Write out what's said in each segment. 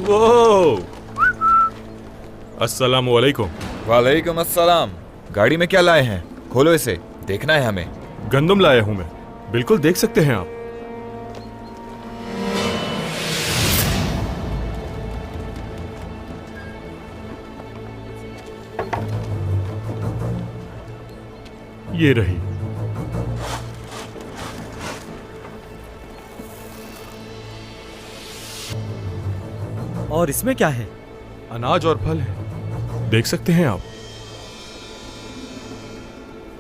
वो अस्सलाम वालेकुम। वालेकुम अस्सलाम। गाड़ी में क्या लाए हैं? खोलो इसे, देखना है हमें। गंदम लाया हूं मैं, बिल्कुल देख सकते हैं आप। ये रही। और इसमें क्या है? अनाज और फल है, देख सकते हैं आप।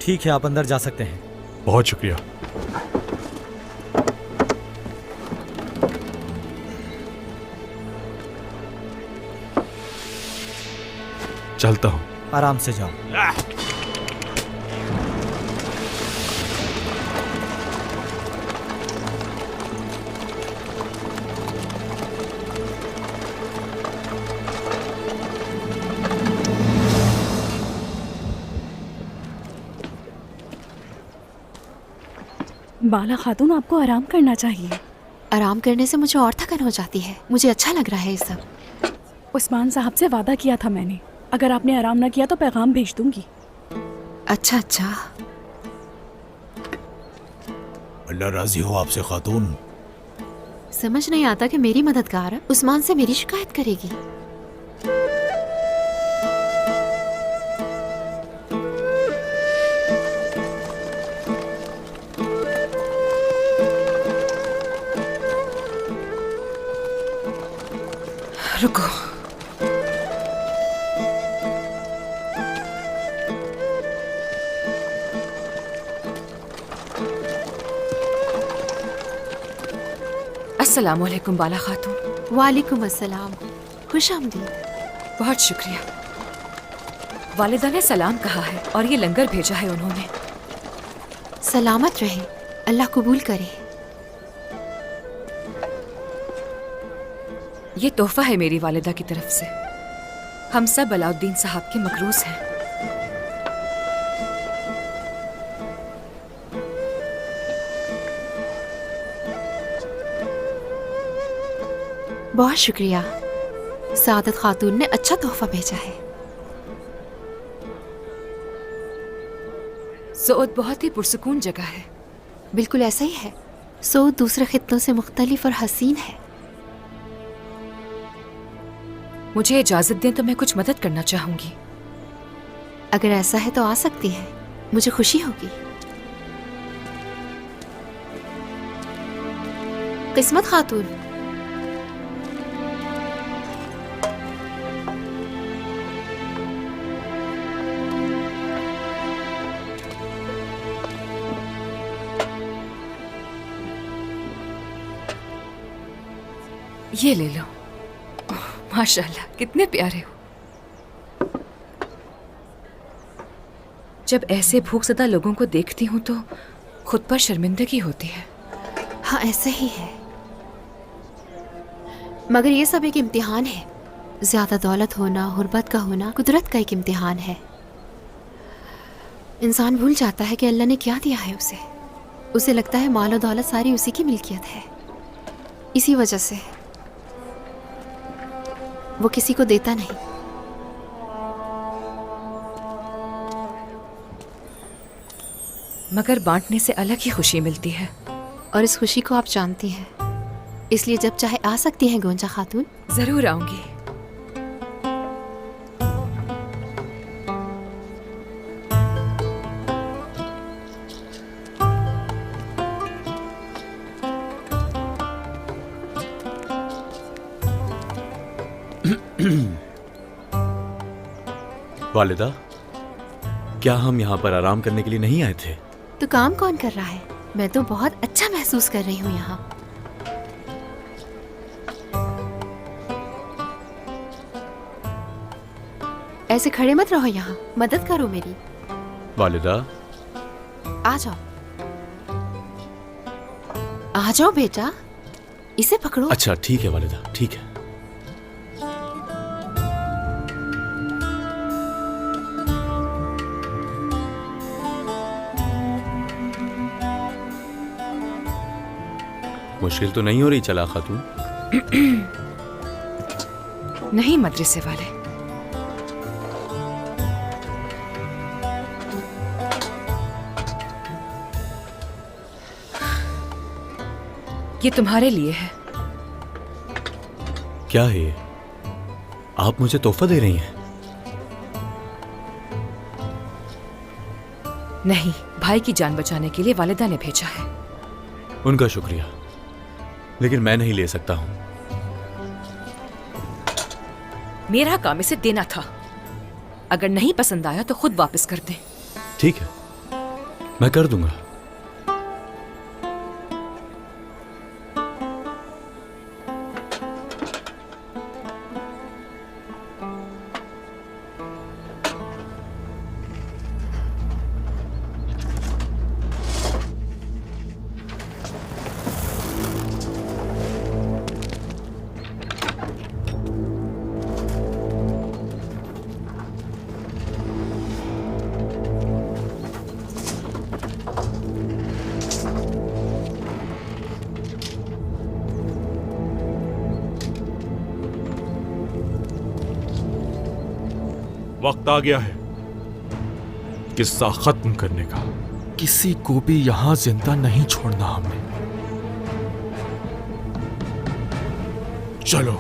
ठीक है, आप अंदर जा सकते हैं। बहुत शुक्रिया। चलता हूं। आराम से जाओ। बाला खातून, आपको आराम करना चाहिए। आराम करने से मुझे और थकन हो जाती है। मुझे अच्छा लग रहा है ये सब। उस्मान साहब से वादा किया था मैंने, अगर आपने आराम न किया तो पैगाम भेज दूंगी। अच्छा अच्छा। अल्लाह राजी हो आपसे खातून। समझ नहीं आता कि मेरी मददगार उस्मान से मेरी शिकायत करेगी। रुको। अस्सलाम वालेकुम बाला खातून। वालेकुम अस्सलाम। खुश आमदीद। बहुत शुक्रिया। वालिदा ने सलाम कहा है और ये लंगर भेजा है उन्होंने। सलामत रहे, अल्लाह कबूल करे। ये तोहफा है मेरी वालिदा की तरफ से। हम सब अलाउद्दीन साहब के मकरूज हैं। बहुत शुक्रिया। सादत खातून ने अच्छा तोहफा भेजा है। सऊद बहुत ही पुरसुकून जगह है। बिल्कुल ऐसा ही है। सऊद दूसरे खित्तों से मुख्तलिफ और हसीन है। मुझे इजाजत दें तो मैं कुछ मदद करना चाहूंगी। अगर ऐसा है तो आ सकती है, मुझे खुशी होगी। किस्मत खातून। ये ले लो। माशाल्लाह, कितने प्यारे हो। जब ऐसे भूखज़दा लोगों को देखती हूँ तो खुद पर शर्मिंदगी होती है। हाँ, ऐसा ही है। मगर ये सब एक इम्तिहान है। ज्यादा दौलत होना, गुर्बत का होना कुदरत का एक इम्तिहान है। इंसान भूल जाता है कि अल्लाह ने क्या दिया है उसे। उसे लगता है माल और दौलत सारी उसी की मिल्कियत है। इसी वजह से वो किसी को देता नहीं। मगर बांटने से अलग ही खुशी मिलती है। और इस खुशी को आप जानती हैं, इसलिए जब चाहे आ सकती हैं गोंजा खातून। जरूर आऊंगी। वालिदा, क्या हम यहाँ पर आराम करने के लिए नहीं आए थे? तो काम कौन कर रहा है? मैं तो बहुत अच्छा महसूस कर रही हूँ यहाँ। ऐसे खड़े मत रहो, यहाँ मदद करो मेरी। वालिदा, आ जाओ, आ जाओ बेटा, इसे पकड़ो। अच्छा ठीक है वालिदा, ठीक है। मुश्किल तो नहीं हो रही चला खातून? नहीं मदरसे वाले। ये तुम्हारे लिए है। क्या है ये? आप मुझे तोहफा दे रही हैं? नहीं, भाई की जान बचाने के लिए वालिदा ने भेजा है। उनका शुक्रिया, लेकिन मैं नहीं ले सकता हूं। मेरा काम इसे देना था। अगर नहीं पसंद आया तो खुद वापस कर दें। ठीक है, मैं कर दूंगा। वक्त आ गया है किस्सा खत्म करने का। किसी को भी यहां जिंदा नहीं छोड़ना हमने। चलो।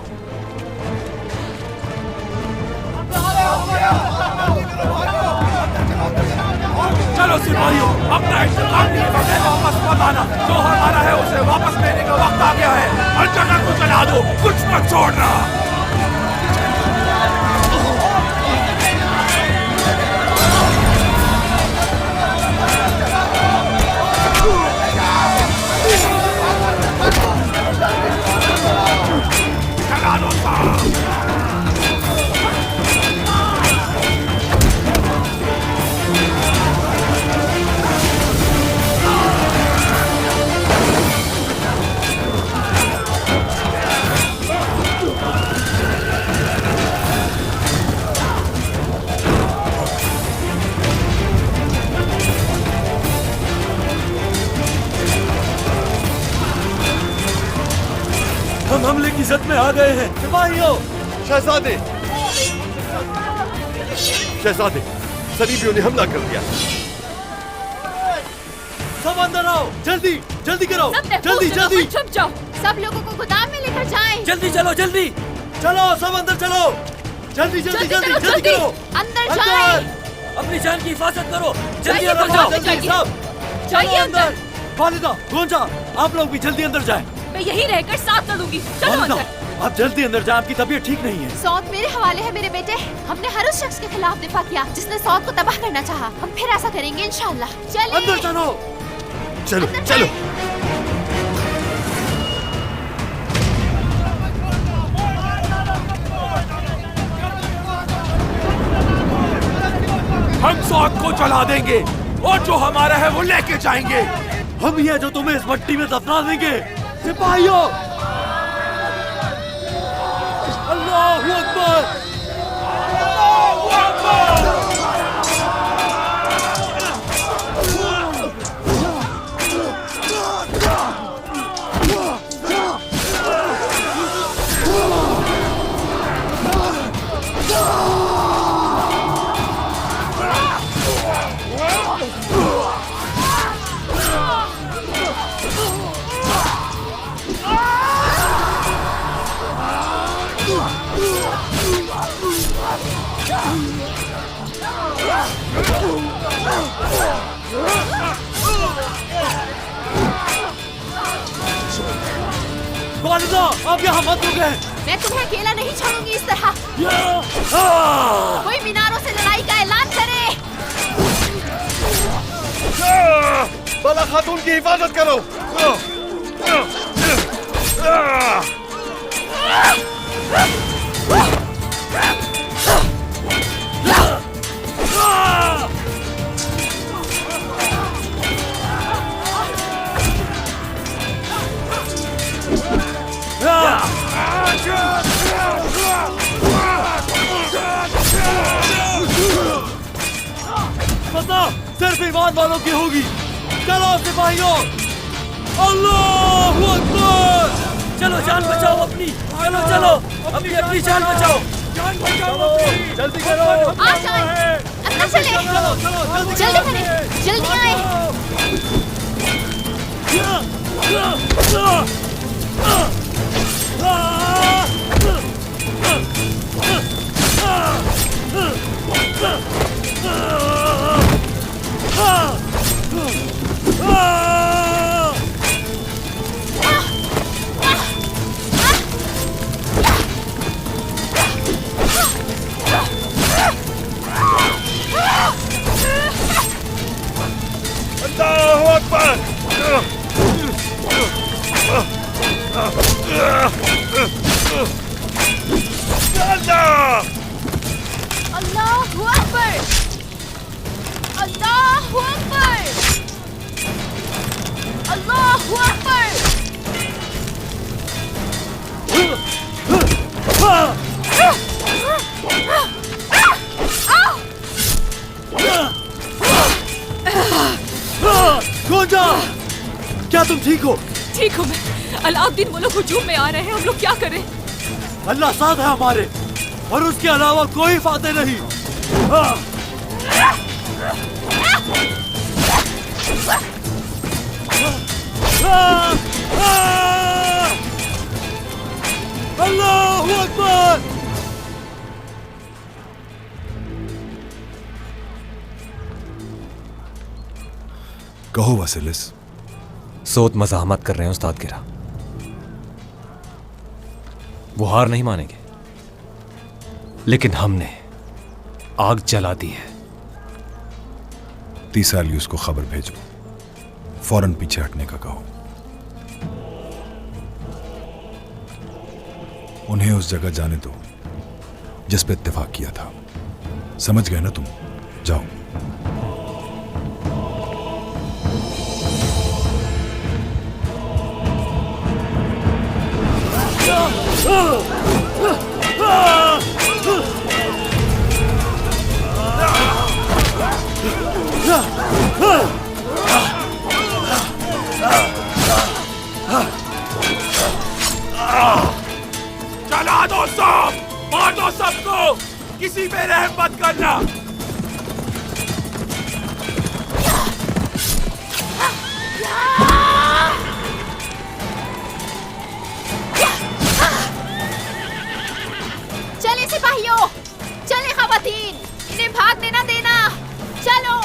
चलो सिपाहियों, अपना इंतकाम लिए बगैर वापस मत आना। जो हमारा है उसे वापस लेने का वक्त आ गया है। हर जगह को जला दो, कुछ मत छोड़ना। जला दो साहब। हम हमले की जद में आ गए हैं। सिपाहियों! शहजादे, शहजादे, सलीबियों ने हमला कर दिया। सब अंदर आओ, जल्दी जल्दी करो, जल्दी जल्दी। छुप जाओ। सब लोगों को गोदाम में लेकर जाएं। जल्दी चलो, जल्दी चलो, सब अंदर चलो, जल्दी जल्दी जल्दी जल्दी करो। अंदर जाएं। अपनी जान की हिफाजत करो। जल्दी अंदर जाओ, जल्दी सब जाइए अंदर। वालिदा, गोंजा, आप लोग भी जल्दी अंदर जाएं। मैं यहीं रहकर साथ लड़ूंगी। चलो अंदर। आप जल्दी अंदर जाएं, आपकी तबीयत ठीक नहीं है। सौद मेरे हवाले है मेरे बेटे। हमने हर उस शख्स के खिलाफ दिफा किया जिसने सौद को तबाह करना चाहा। हम फिर ऐसा करेंगे इंशाअल्लाह। चलिए अंदर चलो। चलो चलो। हम सौद को जला देंगे और जो हमारा है वो लेके जाएंगे। हम ही है जो तुम्हें इस मट्टी में दफना देंगे। सिपाहियों! अल्लाहू अकबर! अल्लाहू अकबर! वालिदा, आप यहाँ मत रुके। मैं तुम्हें अकेला नहीं छोड़ूंगी इस तरह। कोई मीनारों से लड़ाई का ऐलान करे। बाला खातून की हिफाजत करो। फतह सिर्फ ईमान वालों की होगी। चलो सिपाहियों! अल्लाहू अकबर! चलो जान बचाओ अपनी। चलो चलो अपनी अपनी जान बचाओ। जान बचाओ, जल्दी करो। आ जाए, अंदर चले। जल्दी करें, जल्दी आए। अल्लाहू अकबर। अल्लाहू अकबर, अल्लाहू अकबर, अल्लाहू अकबर। कौन जा? क्या तुम ठीक हो? ठीक हूँ मैं। अलाउद्दीन वो लोग हुजूम में आ रहे हैं, हम लोग क्या करें? अल्लाह साथ है हमारे, और उसके अलावा कोई फाते नहीं। अल्लाहू अकबर। कहो वसीलिस। सोत मज़ाहमत कर रहे हैं उस्ताद गिरा। वो हार नहीं मानेंगे, लेकिन हमने आग जला दी है। तीसालियुस को खबर भेजो, फौरन पीछे हटने का कहो। उन्हें उस जगह जाने दो जिस पे इत्तेफाक किया था। समझ गए ना तुम? जाओ। चला दो सब, मार दो सबको, किसी पे रहम मत करना। चले सिपाहियों, चले खवातीन, इन्हें भागने ना देना। चलो।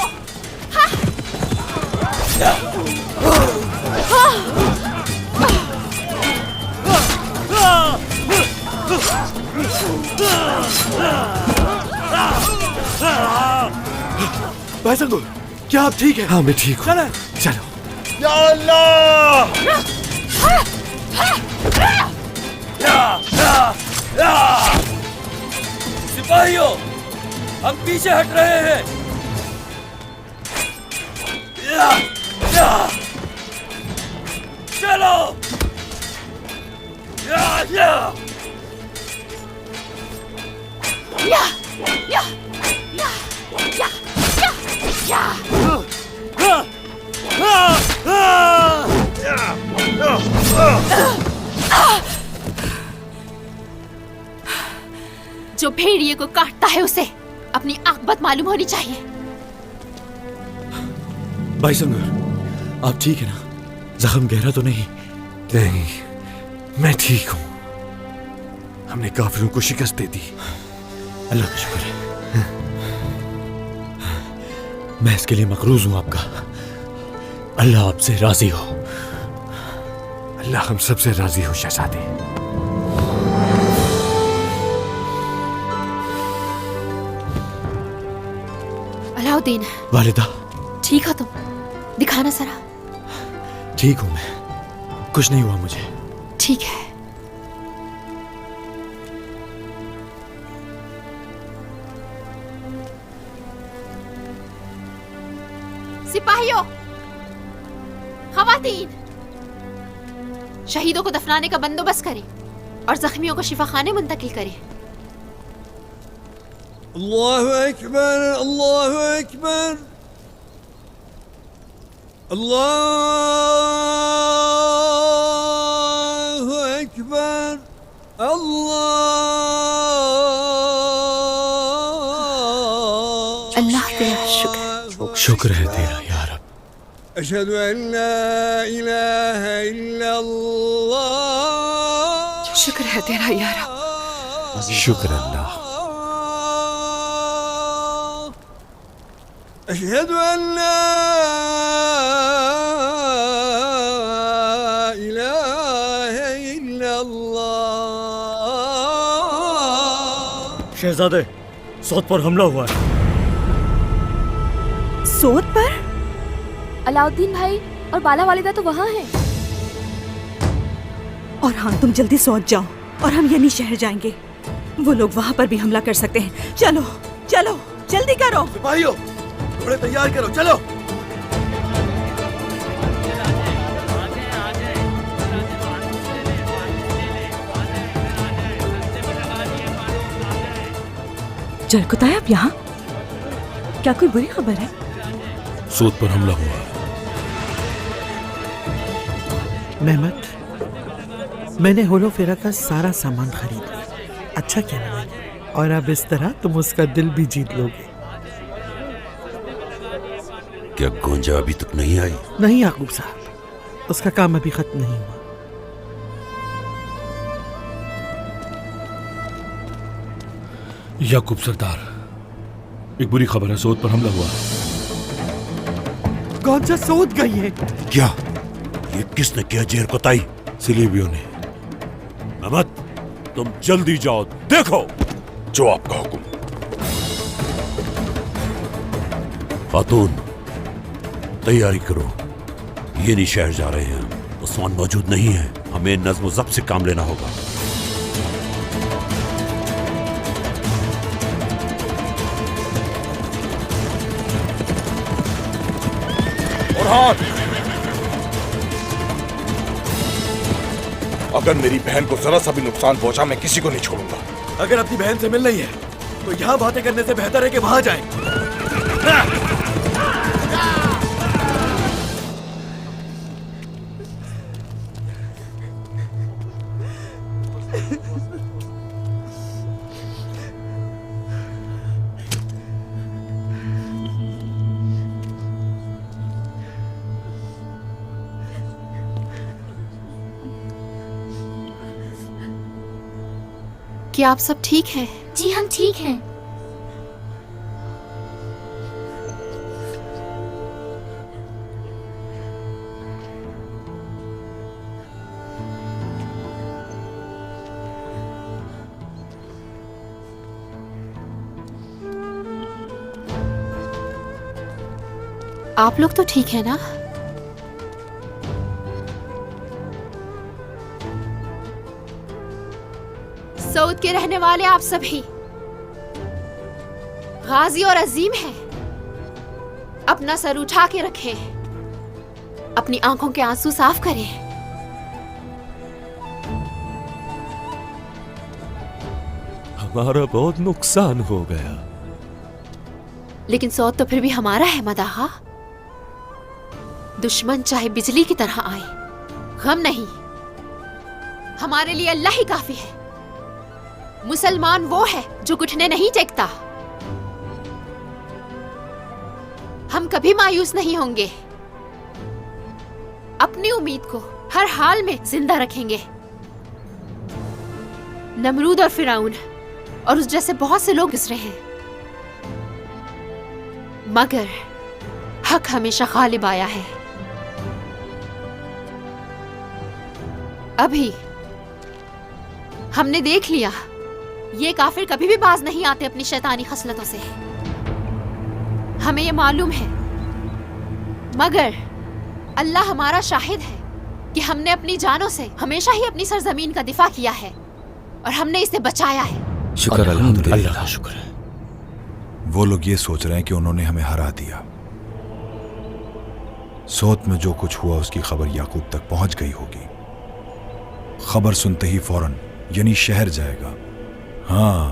भाई संगुल, क्या आप ठीक है? हाँ मैं ठीक हूँ। चले। चलो। या अल्लाह। सिपाहियों, हम पीछे हट रहे हैं। चलो। जो भेड़िए को काटता है उसे अपनी आकबत मालूम होनी चाहिए। भाई संगर, आप ठीक है ना? जख्म गहरा तो नहीं? नहीं, मैं ठीक हूं। हमने काफिरों को शिकस्त दे दी। अल्लाह का शुक्र है। मैं इसके लिए मकरूज हूं आपका। अल्लाह आपसे राजी हो। अल्लाह हम सबसे राजी हो शहजादी। अलाउद्दीन, वालिदा, ठीक हो तुम? दिखाना जरा। ठीक हूं मैं, कुछ नहीं हुआ मुझे। ठीक है। सिपाहियों, खवातीन, शहीदों को दफनाने का बंदोबस्त करें और जख्मियों को शिफाखाने मुंतकिल करें। अल्लाहु अकबर, अल्लाहु अकबर, अल्लाहु अकबर, अल्लाह अल्लाह तेरा शुक्र। शुक्र है तेरा या रब। अशहदु अल्ला इलाहा इल्लल्लाह। शुक्र है तेरा या रब। शुक्र अल्लाह। अशहदु अल्ला इलाहा इल्लल्लाह। शहजादे, सौद पर हमला हुआ है। सोत पर? अलाउद्दीन भाई और बाला वालिदा तो वहाँ हैं। और हाँ, तुम जल्दी सोच जाओ और हम यहीं शहर जाएंगे। वो लोग वहाँ पर भी हमला कर सकते हैं। चलो चलो जल्दी करो। सिपाहियों, घोड़े तैयार करो, चलो। जरकुतायब यहाँ? क्या कोई बुरी खबर है? सूद पर हमला हुआ है। मेहमत, मैंने होलोफेरा का सारा सामान खरीद लिया। अच्छा क्या लगा? और अब इस तरह तुम उसका दिल भी जीत लोगे। क्या गोंजा अभी तक नहीं आई? नहीं याकूब साहब, उसका काम अभी खत्म नहीं हुआ। याकूब सरदार, एक बुरी खबर है, सोद पर हमला हुआ है। कौन सा सोच गई है? क्या ये किसने किया? जेर कोताई सिलीबियों ने। अहमद, तुम जल्दी जाओ, देखो। जो आपका हुक्म। खातून, तैयारी करो, ये नहीं शहर जा रहे हैं। उस्मान मौजूद नहीं है, हमें नज्म व ज़ब्त से काम लेना होगा। अगर मेरी बहन को जरा सा भी नुकसान पहुंचा, मैं किसी को नहीं छोड़ूंगा। अगर अपनी बहन से मिल रही है तो यहाँ बातें करने से बेहतर है कि वहां जाएं। क्या आप सब ठीक हैं? जी हम ठीक हैं। आप लोग तो ठीक है ना? सऊद के रहने वाले आप सभी गाजी और अजीम हैं। अपना सर उठा के रखें, अपनी आंखों के आंसू साफ करें। हमारा बहुत नुकसान हो गया, लेकिन सऊद तो फिर भी हमारा है मदाहा। दुश्मन चाहे बिजली की तरह आए, गम नहीं, हमारे लिए अल्लाह ही काफी है। मुसलमान वो है जो घुटने नहीं टेकता। हम कभी मायूस नहीं होंगे, अपनी उम्मीद को हर हाल में जिंदा रखेंगे। नमरूद और फिराउन और उस जैसे बहुत से लोग गुजरे हैं, मगर हक हमेशा गालिब आया है। अभी हमने देख लिया, ये काफिर कभी भी बाज नहीं आते अपनी शैतानी खसलतों से। हमें ये मालूम है, मगर अल्लाह हमारा शाहिद है कि हमने अपनी जानों से हमेशा ही अपनी सरजमीन का दिफा किया है और हमने इसे बचाया है। शुक्र अल्हम्दुलिल्लाह। शुक्र है। वो लोग ये सोच रहे हैं कि उन्होंने हमें हरा दिया। सोत में जो कुछ हुआ उसकी खबर याकूब तक पहुंच गई होगी। खबर सुनते ही फौरन यानी शहर जाएगा। हाँ,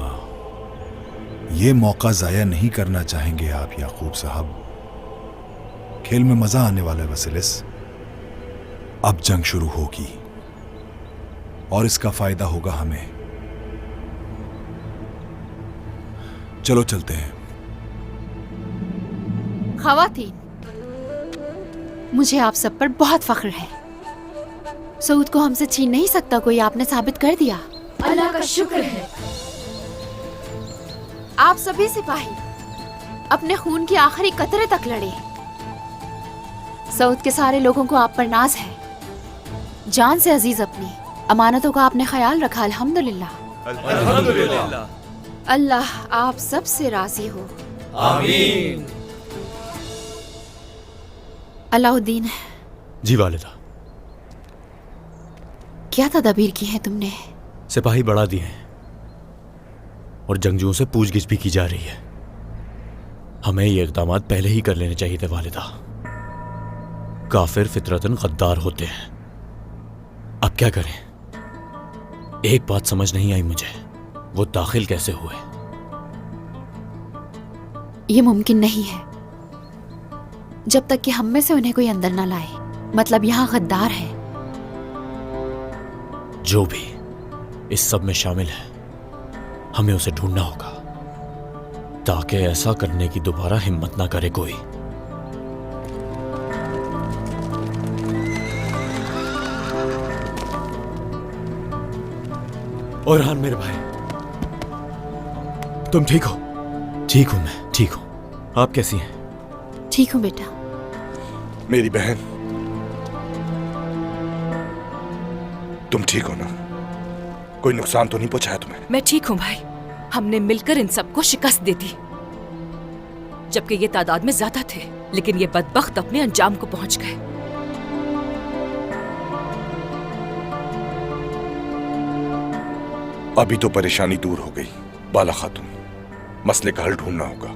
ये मौका जाया नहीं करना चाहेंगे आप याकूब साहब। खेल में मजा आने वाला है वसीलिस। अब जंग शुरू होगी और इसका फायदा होगा हमें। चलो चलते हैं। खवातीन, मुझे आप सब पर बहुत फख्र है। सऊद को हमसे छीन नहीं सकता कोई, आपने साबित कर दिया। अल्लाह का शुक्र है। आप सभी सिपाही अपने खून की आखिरी कतरे तक लड़े। सऊद के सारे लोगों को आप पर नाज है। जान से अजीज अपनी अमानतों का आपने ख्याल रखा। अल्हम्दुलिल्लाह। अल्हम्दुलिल्लाह। अल्लाह आप सब से राजी हो। आमीन। अलाउद्दीन, जी वालिदा। क्या तदबीर की है तुमने? सिपाही बढ़ा दिए हैं और जंगजुओं से पूछगिछ भी की जा रही है। हमें ये इक़दाम पहले ही कर लेने चाहिए थे वालिदा। काफिर फितरतन गद्दार होते हैं। अब क्या करें? एक बात समझ नहीं आई मुझे, वो दाखिल कैसे हुए? ये मुमकिन नहीं है जब तक कि हम में से उन्हें कोई अंदर ना लाए। मतलब यहाँ गद्दार है। जो भी इस सब में शामिल है, हमें उसे ढूंढना होगा ताकि ऐसा करने की दोबारा हिम्मत ना करे कोई। ओरहान मेरे भाई, तुम ठीक हो? ठीक हूं, मैं ठीक हूं। आप कैसी हैं? ठीक हूं बेटा। मेरी बहन, तुम ठीक हो ना? कोई नुकसान तो नहीं पहुंचाया तुम्हें? मैं ठीक हूँ भाई। हमने मिलकर इन सबको शिकस्त दे दी, जबकि ये तादाद में ज्यादा थे, लेकिन ये बदबख्त अपने अंजाम को पहुंच गए। अभी तो परेशानी दूर हो गई बाला खातून, मसले का हल ढूंढना होगा।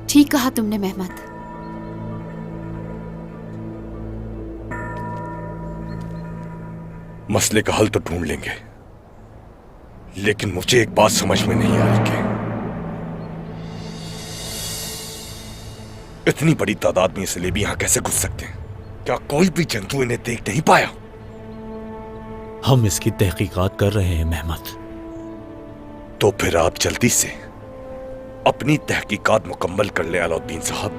ठीक कहा तुमने मेहमत। मसले का हल तो ढूंढ लेंगे, लेकिन मुझे एक बात समझ में नहीं आ रही कि इतनी बड़ी तादाद में सलेबी यहां कैसे घुस सकते हैं? क्या कोई भी जंतु इन्हें देख नहीं पाया? हम इसकी तहकीकात कर रहे हैं मेहमत। तो फिर आप जल्दी से अपनी तहकीकात मुकम्मल कर ले अलाउद्दीन साहब।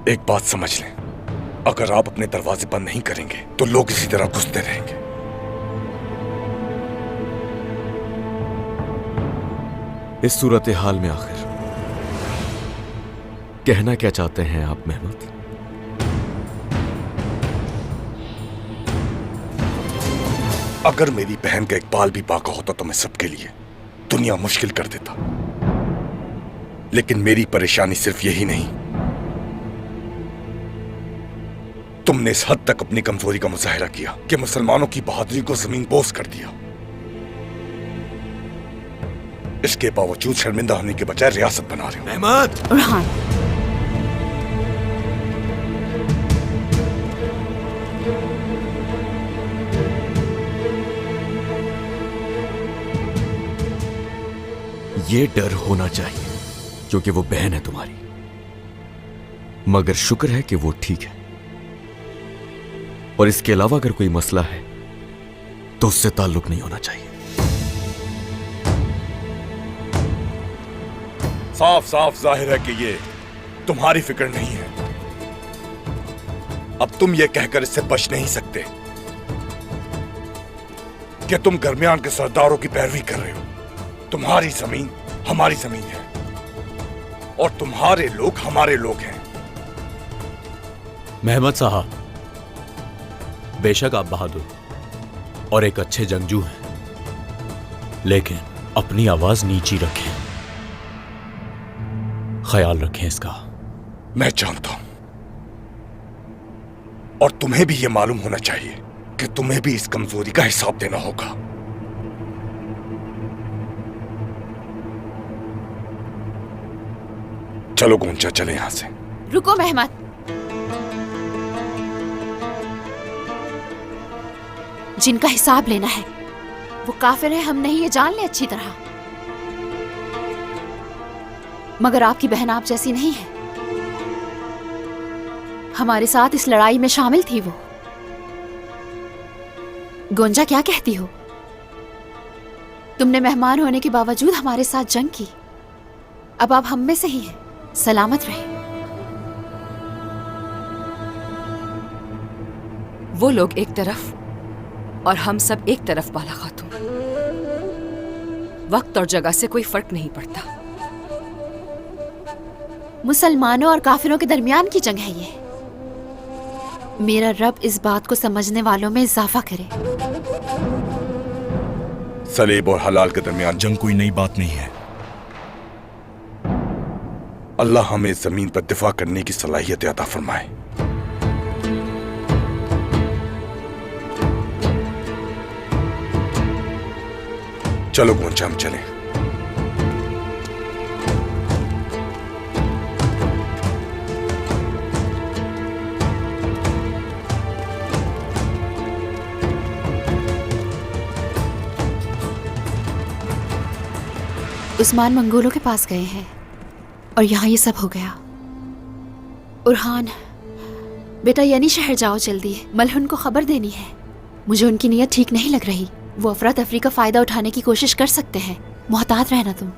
एक बात समझ लें, अगर आप अपने दरवाजे बंद नहीं करेंगे तो लोग इसी तरह घुसते रहेंगे। इस सूरत हाल में आखिर कहना क्या चाहते हैं आप मेहमत? अगर मेरी बहन का इकबाल भी बाका होता तो मैं सबके लिए दुनिया मुश्किल कर देता। लेकिन मेरी परेशानी सिर्फ यही नहीं, तुमने इस हद तक अपनी कमजोरी का मुजाहिरा किया कि मुसलमानों की बहादुरी को जमीन बोस कर दिया। इसके बावजूद शर्मिंदा होने के बजाय रियासत बना रहे हो। मेहमत! ओरहान, ये डर होना चाहिए क्योंकि वो बहन है तुम्हारी, मगर शुक्र है कि वो ठीक है। और इसके अलावा अगर कोई मसला है तो उससे ताल्लुक नहीं होना चाहिए। साफ साफ जाहिर है कि ये तुम्हारी फिक्र नहीं है। अब तुम ये कहकर इससे बच नहीं सकते कि तुम दरमियान के सरदारों की पैरवी कर रहे हो। तुम्हारी जमीन हमारी जमीन है और तुम्हारे लोग हमारे लोग हैं। मेहमत साहब, बेशक आप बहादुर और एक अच्छे जंगजू हैं, लेकिन अपनी आवाज नीची रखें, ख्याल रखें इसका। मैं जानता हूं और तुम्हें भी यह मालूम होना चाहिए कि तुम्हें भी इस कमजोरी का हिसाब देना होगा। चलो गोंचा, चले यहां से। रुको मेहमत। जिनका हिसाब लेना है वो काफिर है, हम नहीं, ये जान ले अच्छी तरह। मगर आपकी बहन आप जैसी नहीं है। हमारे साथ इस लड़ाई में शामिल थी वो। गोंजा, क्या कहती हो? तुमने मेहमान होने के बावजूद हमारे साथ जंग की, अब आप हम में से ही हैं। सलामत रहें। वो लोग एक तरफ और हम सब एक तरफ बाला खातून। वक्त और जगह से कोई फर्क नहीं पड़ता। मुसलमानों और काफिरों के दरमियान की जंग है ये। मेरा रब इस बात को समझने वालों में इजाफा करे। सलेब और हलाल के दरमियान जंग कोई नई बात नहीं है। अल्लाह हमें इस जमीन पर दिफा करने की सलाहियत अता फरमाए। चलो गोंचा, हम चलें। उस्मान मंगोलों के पास गए हैं और यहाँ ये सब हो गया। उरहान बेटा, यानी शहर जाओ जल्दी, मलहुन को खबर देनी है। मुझे उनकी नीयत ठीक नहीं लग रही। वो अफरा तफरी का फायदा उठाने की कोशिश कर सकते हैं। मोहतात रहना तुम।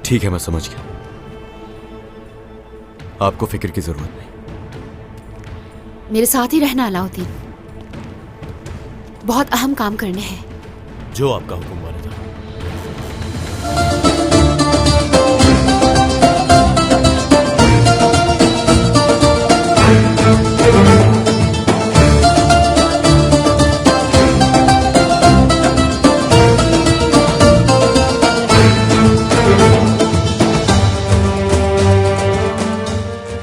ठीक है, मैं समझ गया। आपको फिक्र की जरूरत नहीं। मेरे साथ ही रहना अलाउद्दीन। बहुत अहम काम करने हैं। जो आपका हुक्म बने।